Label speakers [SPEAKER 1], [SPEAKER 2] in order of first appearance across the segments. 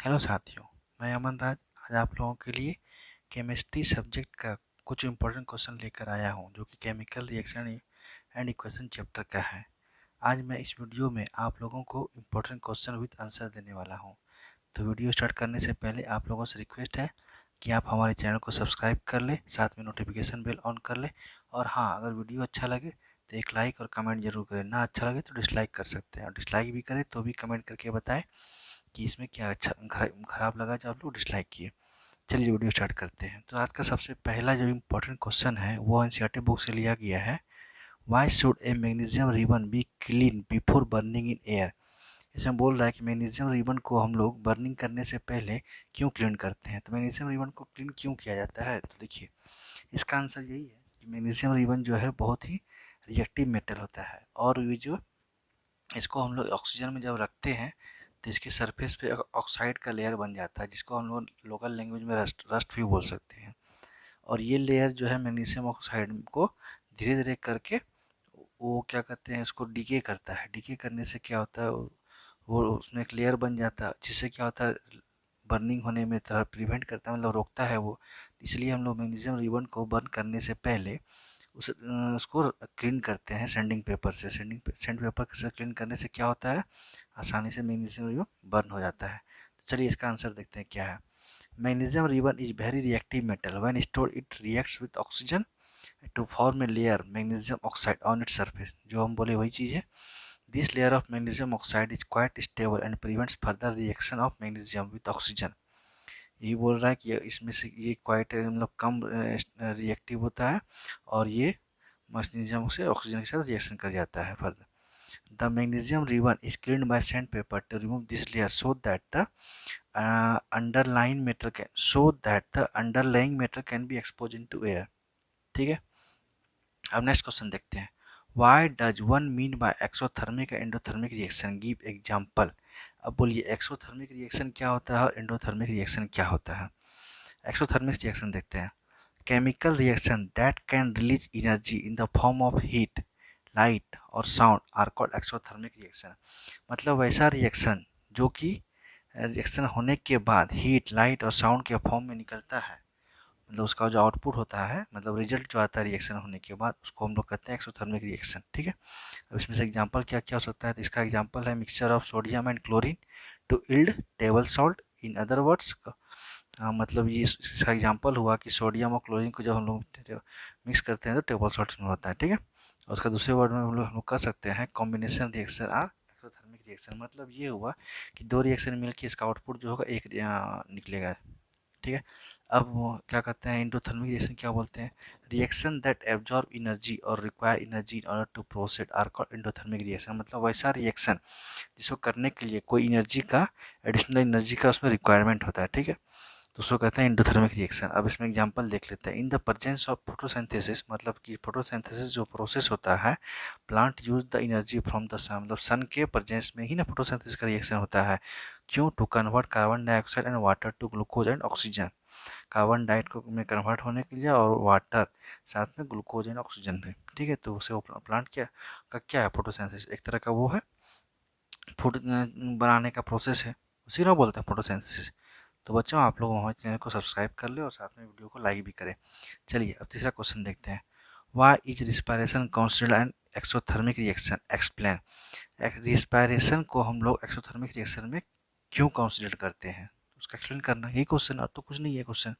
[SPEAKER 1] Hello साथियों, मैं अमन राज आज आप लोगों के लिए केमिस्ट्री सब्जेक्ट का कुछ इम्पोर्टेंट क्वेश्चन लेकर आया हूं जो कि chemical reaction and equation chapter का है। आज मैं इस वीडियो में आप लोगों को इम्पोर्टेंट क्वेश्चन विद आंसर देने वाला हूं। तो वीडियो स्टार्ट करने से पहले आप लोगों से रिक्वेस्ट है कि आप हमारे चैनल को सब्सक्राइब कर ले, साथ में नोटिफिकेशन बेल ऑन कर ले। और हाँ, अगर वीडियो अच्छा लगे तो एक लाइक और कमेंट जरूर करें। ना अच्छा लगे तो डिसलाइक कर सकते हैं, और डिसलाइक भी करें तो भी कमेंट करके बताएं कि इसमें क्या अच्छा खराब लगा जो आप लोग डिसलाइक किए। चलिए वीडियो स्टार्ट करते हैं। तो आज का सबसे पहला जो इम्पोर्टेंट क्वेश्चन है वो एनसीईआरटी बुक से लिया गया है। Why should A magnesium ribbon be clean before burning in air. इसमें बोल रहा है कि मैग्नीशियम रिबन को हम लोग बर्निंग करने से पहले क्यों क्लीन करते हैं। तो मैग्नीशियम रिबन को क्लीन क्यों किया जाता है, तो देखिए इसका आंसर यही है कि मैग्नीशियम रिबन जो है बहुत ही रिएक्टिव मेटल होता है, और ये जो इसको हम लोग ऑक्सीजन में जब रखते हैं तो इसके सरफेस पे ऑक्साइड का लेयर बन जाता है, जिसको हम लोग लोकल लैंग्वेज में रस्ट भी बोल सकते हैं। और ये लेयर जो है मैग्नीशियम ऑक्साइड को धीरे धीरे करके वो क्या कहते हैं, इसको डीके करता है। डीके करने से क्या होता है, वो उसमें एक लेयर बन जाता है, जिससे क्या होता है बर्निंग होने में थोड़ा प्रिवेंट करता है, मतलब रोकता है वो। इसलिए हम लोग मैग्नीशियम रिबन को बर्न करने से पहले उसको क्लीन करते हैं सैंडिंग पेपर से। सैंड पेपर से क्लीन करने से क्या होता है, आसानी से मैग्नीशियम रिबन बर्न हो जाता है। तो चलिए इसका आंसर देखते हैं क्या है। Magnesium ribbon is very reactive metal. When store it reacts with oxygen to form a layer magnesium oxide on its surface. जो हम बोले वही चीज़ है। This layer of magnesium oxide is quite stable and prevents further reaction of magnesium with oxygen. यही बोल रहा है कि इसमें से ये क्वाइट मतलब कम रिएक्टिव होता है, और ये मैग्नीशियम से ऑक्सीजन के साथ रिएक्शन कर जाता है further. The magnesium ribbon is cleaned by sandpaper to remove this layer so that the underlying matter can be expose into air. ठीक है, अब नेक्स्ट क्वेश्चन देखते हैं। Why does one mean by exothermic endothermic reaction, give example. अब बोलिए exothermic reaction क्या होता है और एंडोथर्मिक रिएक्शन क्या होता है। एक्सोथर्मिक रिएक्शन देखते हैं। Chemical reaction that can release energy in the form of heat, light और sound are called exothermic reaction. मतलब वैसा रिएक्शन जो कि रिएक्शन होने के बाद हीट, लाइट और साउंड के फॉर्म में निकलता है, मतलब उसका जो आउटपुट होता है, मतलब रिजल्ट जो आता है रिएक्शन होने के बाद, उसको हम लोग कहते हैं एक्सोथर्मिक रिएक्शन। ठीक है, अब इसमें से एग्जांपल क्या क्या हो सकता है। तो इसका एग्जांपल है mixture of sodium and chlorine to yield table salt. In other words मतलब ये इसका एग्जांपल हुआ कि सोडियम और क्लोरीन को जब हम लोग मिक्स करते हैं तो टेबल सॉल्ट में होता है। ठीक है, और उसका दूसरे वर्ड में हम लोग कह सकते हैं combination reaction are exothermic reaction. मतलब ये हुआ कि दो रिएक्शन मिलकर इसका आउटपुट जो होगा एक निकलेगा। ठीक है, अब वो क्या कहते हैं एंडोथर्मिक रिएक्शन क्या बोलते हैं। Reaction that absorb energy or require energy in order to proceed are called endothermic reaction. मतलब वैसा रिएक्शन जिसको करने के लिए कोई एनर्जी का, एडिशनल एनर्जी का उसमें रिक्वायरमेंट होता है। ठीक है, तो उसको कहते हैं एंडोथर्मिक रिएक्शन। अब इसमें एग्जांपल देख लेते हैं। In the presence of photosynthesis, मतलब कि फोटोसिंथेसिस जो प्रोसेस होता है, plant use the energy from the sun. मतलब सन के प्रेजेंस में ही ना फोटोसिंथेसिस का रिएक्शन होता है। क्यों, to convert carbon dioxide and water to glucose and oxygen. Carbon डाइट को में कन्वर्ट होने के लिए, और वाटर साथ में ग्लूकोज एंड ऑक्सीजन भी। ठीक है, तो उसे प्लांट क्या है, फोटोसिंथेसिस एक तरह का वो है, फूड बनाने का प्रोसेस है, उसी को बोलते हैं फोटोसिंथेसिस। तो बच्चों आप लोग हमारे चैनल को सब्सक्राइब कर ले और साथ में वीडियो को लाइक भी करें। चलिए अब तीसरा क्वेश्चन देखते हैं। Why is respiration considered an exothermic reaction, explain. Respiration को हम लोग एक्सोथर्मिक रिएक्शन में क्यों कंसिडर करते हैं, उसका एक्सप्लेन करना, यही क्वेश्चन, और तो कुछ नहीं है क्वेश्चन।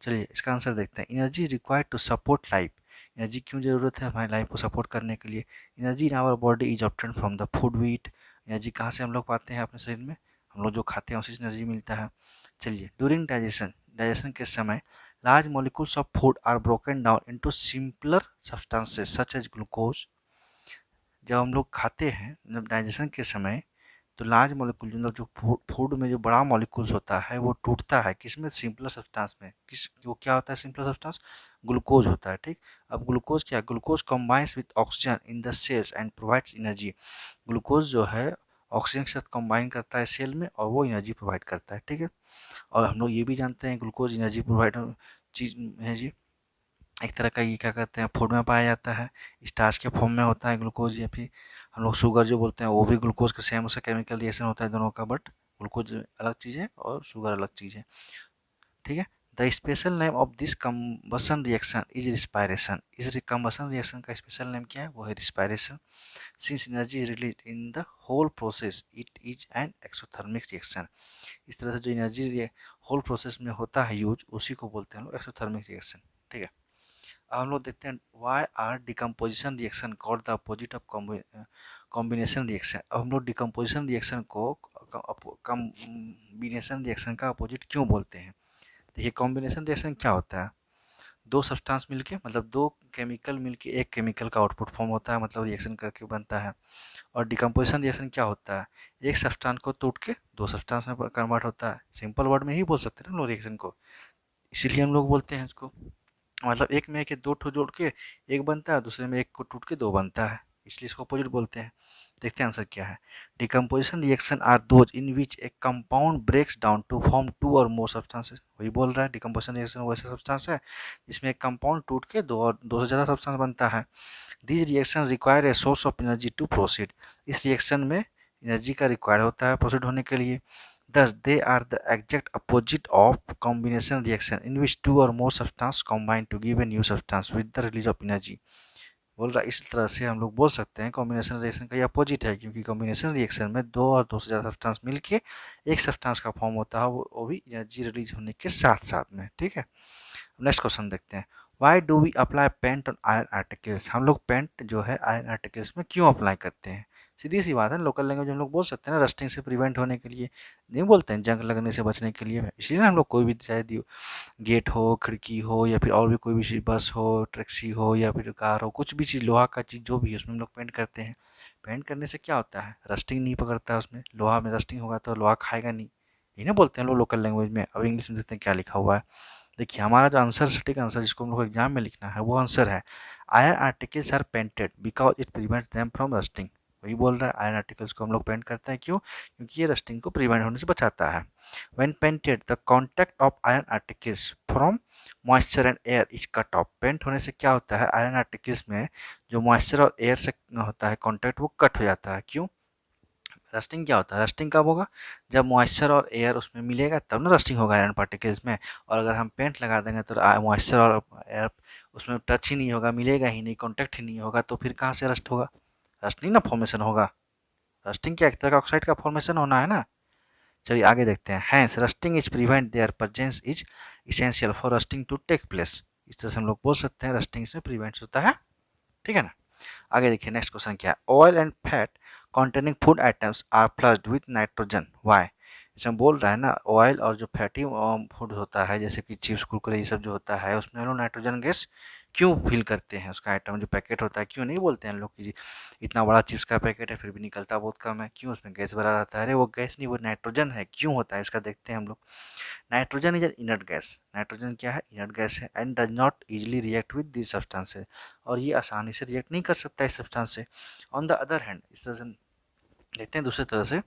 [SPEAKER 1] चलिए इसका आंसर देखते हैं। Energy required to support life. Energy क्यों जरूरत है हमारी लाइफ को सपोर्ट करने के लिए। Energy in our body is obtain from the food we eat. Energy कहाँ से हम लोग पाते हैं अपने शरीर में, हम लोग जो खाते हैं उसी से एनर्जी मिलता है। चलिए ड्यूरिंग डाइजेशन, डाइजेशन के समय large molecules of food are broken down into simpler substances such as glucose. जब हम लोग खाते हैं, जब डाइजेशन के समय, तो लार्ज मॉलिक्यूल मतलब जो फूड में जो बड़ा मॉलिक्यूल्स होता है वो टूटता है किसमें, सिंपलर सब्सटेंस में। किस वो क्या होता है सिंपलर सब्सटेंस, ग्लूकोज होता है। ठीक, अब ग्लूकोज क्या, glucose combines with oxygen in the cells and provides energy. Glucose जो है ऑक्सीजन के साथ कंबाइन करता है सेल में और वो एनर्जी प्रोवाइड करता है। ठीक है, और हम लोग ये भी जानते हैं ग्लूकोज एनर्जी प्रोवाइड चीज है जी, एक तरह का ये क्या कहते हैं फूड में पाया जाता है, स्टार्च के फॉर्म में होता है ग्लूकोज, या फिर हम लोग शुगर जो बोलते हैं वो भी ग्लूकोज के सेम, उसका केमिकल रिएक्शन होता है दोनों का, बट ग्लूकोज अलग चीज़ है और शुगर अलग चीज़ है, ठीक है। The special name of this combustion reaction is respiration. इस कम्बसन रिएक्शन का स्पेशल नेम क्या है, वो है respiration. Since energy is release in the whole process it is an exothermic reaction. इस तरह से जो एनर्जी होल प्रोसेस में होता है यूज, उसी को बोलते हैं हम लोग एक्सोथर्मिक रिएक्शन, ठीक है। अब हम लोग देखते हैं why are decomposition reaction called the opposite of combination reaction. अब हम लोग डिकम्पोजिशन रिएक्शन को कॉम्बिनेशन रिएक्शन का अपोजिट क्यों बोलते हैं। देखिए कॉम्बिनेशन रिएक्शन क्या होता है, दो सब्सटेंस मिलके मतलब दो केमिकल मिलके एक केमिकल का आउटपुट फॉर्म होता है, मतलब रिएक्शन करके बनता है। और डिकम्पोजिशन रिएक्शन क्या होता है, एक सब्सटेंस को टूट के दो सब्सटेंस में कन्वर्ट होता है। सिंपल वर्ड में ही बोल सकते हैं हम लोग रिएक्शन को, इसीलिए हम लोग बोलते हैं इसको। मतलब एक में के दो ठो जोड़ के एक बनता है, दूसरे में एक को टूट के दो बनता है, इसलिए इसको अपोजिट बोलते हैं। देखते हैं आंसर क्या है। Decomposition reaction are those in which a compound breaks down to form two or more substances. वही बोल रहा है, डिकम्पोजिशन रिएक्शन वैसे सब्सटेंस है जिसमें एक कंपाउंड टूट के दो से ज़्यादा सब्सटेंस बनता है। This reaction require a source of energy to proceed. इस रिएक्शन में एनर्जी का रिक्वायर होता है प्रोसीड होने के लिए। Thus, they are the exact opposite of combination reaction in which two or more substances combine to give a new substance with the release of energy। बोल रहा है इस तरह से हम लोग बोल सकते हैं कॉम्बिनेशन रिएक्शन का ये अपोजिट है, क्योंकि कॉम्बिनेशन रिएक्शन में दो और दो से ज़्यादा सब्सटेंस मिलके एक सब्सटेंस का फॉर्म होता है, वो भी एनर्जी रिलीज होने के साथ साथ में, ठीक है। नेक्स्ट क्वेश्चन देखते हैं। Why do we apply paint on iron articles. हम लोग पेंट जो है आयरन आर्टिकल्स में क्यों अप्लाई करते हैं। सीधी सी बात है, लोकल लैंग्वेज हम लोग बोल सकते हैं ना, रस्टिंग से प्रिवेंट होने के लिए, नहीं बोलते हैं जंग लगने से बचने के लिए। इसलिए हम लोग कोई भी चाहे गेट हो, खिड़की हो, या फिर और भी कोई भी चीज़, बस हो, टैक्सी हो, या फिर कार हो, कुछ भी चीज़ लोहा का चीज़ जो भी है उसमें हम लोग पेंट करते हैं। पेंट करने से क्या होता है, रस्टिंग नहीं पकड़ता है उसमें, लोहा में रस्टिंग होगा तो लोहा खाएगा नहीं, यही ना बोलते हैं लोग लोकल लैंग्वेज में। अब इंग्लिश में देखते हैं क्या लिखा हुआ है। देखिए हमारा जो आंसर, सटीक आंसर जिसको हम लोग एग्जाम में लिखना है, वो आंसर है iron articles are painted because it prevents them from rusting. वही बोल रहा है, आयरन आर्टिकल्स को हम लोग पेंट करते हैं क्यों, क्योंकि ये रस्टिंग को प्रिवेंट होने से बचाता है। When painted the contact of iron articles from moisture and air is cut off. Paint होने से क्या होता है, आयरन आर्टिकल्स में जो मॉइस्चर और एयर से होता है कॉन्टैक्ट, वो कट हो जाता है। क्यों, रस्टिंग क्या होता है, रस्टिंग कब होगा, जब मॉइस्चर और एयर उसमें मिलेगा तब ना रस्टिंग होगा आयरन पार्टिकल्स में। और अगर हम पेंट लगा देंगे तो मॉइस्चर और एयर उसमें टच ही नहीं होगा, मिलेगा ही नहीं, कांटेक्ट ही नहीं होगा, तो फिर कहाँ से रस्ट होगा, रस्ट नहीं ना फॉर्मेशन होगा। रस्टिंग क्या, एक तरह का ऑक्साइड का फॉर्मेशन होना है ना। चलिए आगे देखते हैं। Hence rusting is prevent their presence is essential for rusting to take place. इस तरह से हम लोग बोल सकते हैं रस्टिंग इसमें प्रिवेंट होता है, ठीक है ना। आगे देखिए नेक्स्ट क्वेश्चन क्या है। Oil and fat containing food items are flushed with nitrogen why. इसमें बोल रहा है ना, ऑयल और जो फैटी फूड होता है जैसे कि चिप्स कुरकुरे ये सब जो होता है, उसमें हम लोग नाइट्रोजन गैस क्यों फिल करते हैं, उसका आइटम जो पैकेट होता है, क्यों नहीं बोलते हैं हम लोग कि जी इतना बड़ा चिप्स का पैकेट है फिर भी निकलता बहुत कम है, क्यों उसमें गैस भरा रहता है। अरे वो गैस नहीं, वो नाइट्रोजन है, क्यों होता है उसका देखते हैं हम लोग। Nitrogen is an inert gas. Nitrogen क्या है, इनर्ट गैस है, and does not easily react with this substances. और ये आसानी से रिएक्ट नहीं कर सकता इस सब्सटेंस से। ऑन द अदर हैंड, इस तरह से देखते हैं दूसरी तरह से,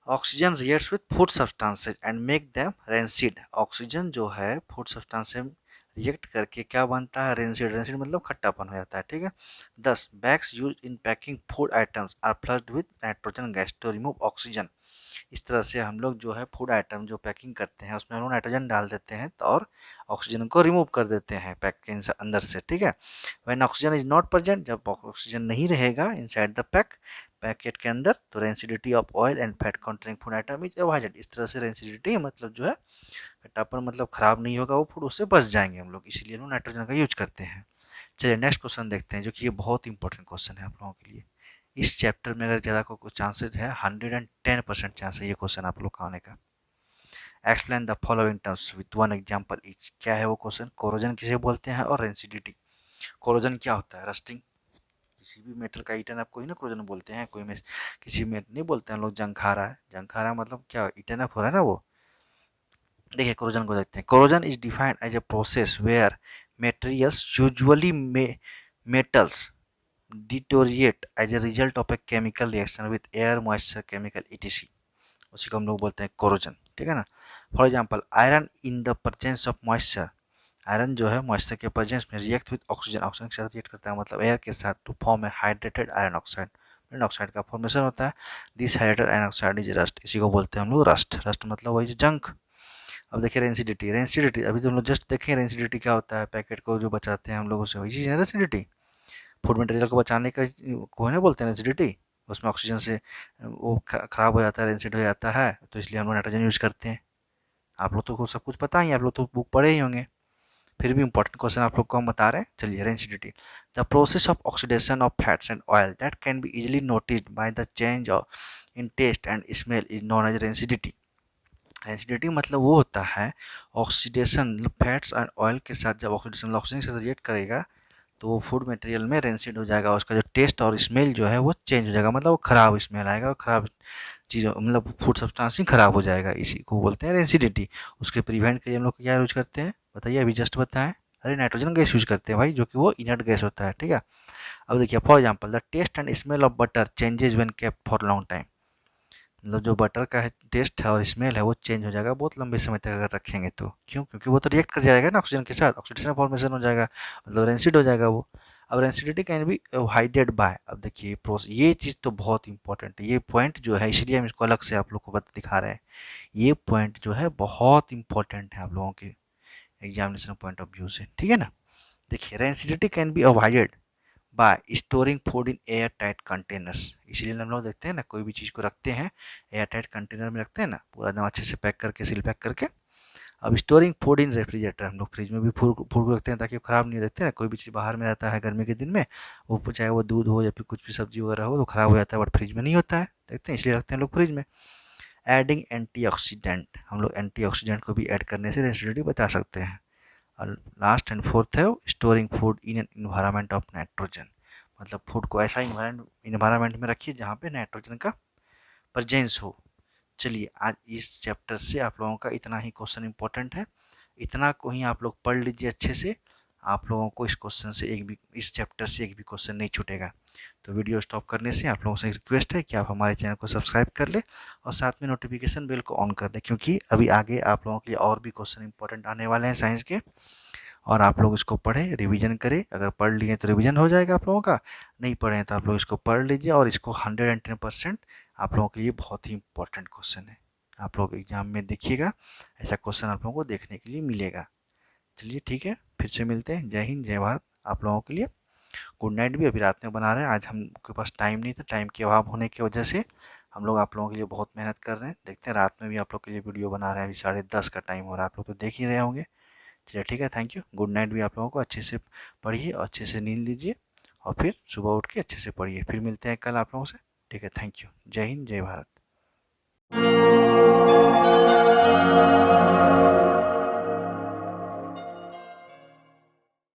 [SPEAKER 1] oxygen reacts with food substances and make them rancid. Oxygen जो है फूड सब्सटेंस से रिएक्ट करके क्या बनता है, रेंसिड। रेंसिड मतलब खट्टापन हो जाता है, ठीक है। 10 bags use in packing food items are flushed with nitrogen gas to remove oxygen. इस तरह से हम लोग जो है फूड आइटम जो पैकिंग करते हैं उसमें हम लोग नाइट्रोजन डाल देते हैं तो और ऑक्सीजन को रिमूव कर देते हैं पैकिंग से अंदर से, ठीक है। When oxygen is not present, जब ऑक्सीजन नहीं रहेगा इनसाइड द पैकेट के अंदर, तो rancidity of oil and fat containing food item is avoided. इस तरह से रेंसिडिटी मतलब जो है खट्टापन मतलब खराब नहीं होगा वो फूड, उससे बच जाएंगे हम लोग, इसीलिए हम नाइट्रोजन का यूज करते हैं। चलिए नेक्स्ट क्वेश्चन देखते हैं, जो कि ये बहुत इंपॉर्टेंट क्वेश्चन है आप लोगों के लिए। इस चैप्टर में अगर ज़्यादा को कुछ चांसेस है, 110% चांस है ये क्वेश्चन आप लोग का आने का। Explain the following terms with one example each. क्या है वो क्वेश्चन, कोरोजन किसे बोलते हैं और रेंसिडिटी। कोरोजन क्या होता है, रस्टिंग। किसी भी मेटल का ईटन आप कोई ना कोरोजन बोलते हैं, कोई में किसी में नहीं बोलते हैं लोग जंग खा रहा है। जंग खा रहा है मतलब क्या, ईटन अप हो रहा है ना वो। देखिए कोरोजन को देखते हैं। Corrosion is defined as a process where materials usually metals deteriorate as a result of a chemical reaction with air, moisture, chemical etc. उसी को हम लोग बोलते हैं कोरोजन, ठीक है ना। For example iron in the presence of moisture. Iron जो है मॉइस्चर के प्रेजेंस में रिएक्ट विद ऑक्सीजन, ऑक्सीजन के साथ रिएक्ट करता है मतलब एयर के साथ, to form a hydrated iron oxide. Oxide का फॉर्मेशन होता है। This hydrogen ion oxide is rust, इसी को बोलते हैं हम लोग रस्ट। रस्ट मतलब वही जो जंक। अब देखिए रेंसिडिटी, रेंसिडिटी अभी तो हम लोग जस्ट देखें रेंसिडिटी क्या होता है, पैकेट को जो बचाते हैं हम लोग उसे, वही चीज़ है रेंसिडिटी। फूड मटेरियल को बचाने का को है बोलते हैं रेंसिडिटी। उसमें ऑक्सीजन से वो खराब हो जाता है, रेंसिड हो जाता है, तो इसलिए हम लोग नाइट्रोजन यूज करते हैं। आप लोग तो सब कुछ पता ही है, आप लोग तो बुक पढ़े ही होंगे, फिर भी इंपॉर्टेंट क्वेश्चन आप लोग को हम बता रहे हैं। चलिए rancidity, the process of oxidation of fats and oil that can be easily noticed by the change in taste and smell is known as rancidity. Rancidity मतलब वो होता है ऑक्सीडेशन, फैट्स एंड ऑयल के साथ जब ऑक्सीडेशन ऑक्सीजन से react करेगा तो वो फूड मटेरियल में रेंसिड हो जाएगा, उसका जो टेस्ट और स्मेल जो है वो चेंज हो जाएगा, मतलब वो खराब स्मेल आएगा और खराब चीज़ मतलब फूड सब्सटेंस ही खराब हो जाएगा, इसी को बोलते हैं रेंसिडिटी। उसके प्रिवेंट के लिए हम लोग क्या यूज करते हैं बताइए, अभी जस्ट बताएं। अरे नाइट्रोजन गैस यूज करते हैं भाई, जो कि वो इनर्ट गैस होता है, ठीक है। अब देखिए for example the taste and smell of butter changes when kept for long time, मतलब जो बटर का है टेस्ट है और स्मेल है वो चेंज हो जाएगा बहुत लंबे समय तक अगर रखेंगे तो। क्यों? क्योंकि वो तो रिएक्ट कर जाएगा ना ऑक्सीजन के साथ, ऑक्सीडेशन फॉर्मेशन हो जाएगा, मतलब रेंसिड हो जाएगा वो। अब रेंसिडिटी कैन बी हाइडेड बाय, अब देखिए प्रोसेस, ये चीज़ तो बहुत इंपॉर्टेंट है, ये पॉइंट जो है इसलिए हम इसको अलग से आप लोग को दिखा रहे हैं। ये पॉइंट जो है बहुत इंपॉर्टेंट है आप लोगों के एग्जामिनेशन पॉइंट ऑफ व्यू से, ठीक है ना। देखिए rancidity can be avoided by storing food in air tight containers, इसीलिए हम लोग देखते हैं ना कोई भी चीज़ को रखते हैं एयर टाइट कंटेनर में रखते हैं ना, पूरा एकदम अच्छे से पैक करके सील पैक करके। अब स्टोरिंग फूड इन रेफ्रिजरेटर, हम लोग फ्रिज में भी फूड फूड को रखते हैं ताकि वो खराब नहीं रहते हैं ना, कोई भी चीज़ बाहर में रहता है गर्मी के दिन में, वो चाहे वो दूध हो या फिर कुछ भी सब्जी वगैरह हो तो खराब हो जाता है, बट फ्रिज में नहीं होता है, देखते हैं इसलिए रखते हैं लोग फ्रिज में। एडिंग एंटीऑक्सीडेंट, हम लोग एंटीऑक्सीडेंट को भी ऐड करने से रेसिडिटी बचा सकते हैं। और लास्ट एंड फोर्थ है storing food in an environment of nitrogen, मतलब फूड को ऐसा इन्वायरमेंट में रखिए जहाँ पे नाइट्रोजन का प्रेजेंस हो। चलिए आज इस चैप्टर से आप लोगों का इतना ही क्वेश्चन इंपॉर्टेंट है, इतना को ही आप लोग पढ़ लीजिए अच्छे से, आप लोगों को इस क्वेश्चन से एक भी, इस चैप्टर से एक भी क्वेश्चन नहीं छूटेगा। तो वीडियो स्टॉप करने से आप लोगों से रिक्वेस्ट है कि आप हमारे चैनल को सब्सक्राइब कर ले और साथ में नोटिफिकेशन बेल को ऑन कर ले, क्योंकि अभी आगे आप लोगों के लिए और भी क्वेश्चन इंपॉर्टेंट आने वाले हैं साइंस के, और आप लोग इसको पढ़ें, रिवीजन करें। अगर पढ़ लिए तो रिवीजन हो जाएगा आप लोगों का, नहीं पढ़े तो आप लोग इसको पढ़ लीजिए, और इसको 110% आप लोगों के लिए बहुत ही इंपॉर्टेंट क्वेश्चन है, आप लोग एग्जाम में देखिएगा, ऐसा क्वेश्चन आप लोगों को देखने के लिए मिलेगा। चलिए ठीक है, फिर से मिलते हैं, जय हिंद जय भारत। आप लोगों के लिए गुड नाइट भी अभी रात में बना रहे हैं, आज हमके पास टाइम नहीं था, टाइम के अभाव होने की वजह से हम लोग आप लोगों के लिए बहुत मेहनत कर रहे हैं, देखते हैं रात में भी आप लोग के लिए वीडियो बना रहे हैं, अभी 10:30 का टाइम हो रहा है, आप लोग तो देख ही रहे होंगे। चलिए ठीक है, थैंक यू, गुड नाइट भी आप लोगों को, अच्छे से पढ़िए और अच्छे से नींद लीजिए, और फिर सुबह उठ के अच्छे से पढ़िए, फिर मिलते हैं कल आप लोगों से, ठीक है, थैंक यू, जय हिंद जय भारत।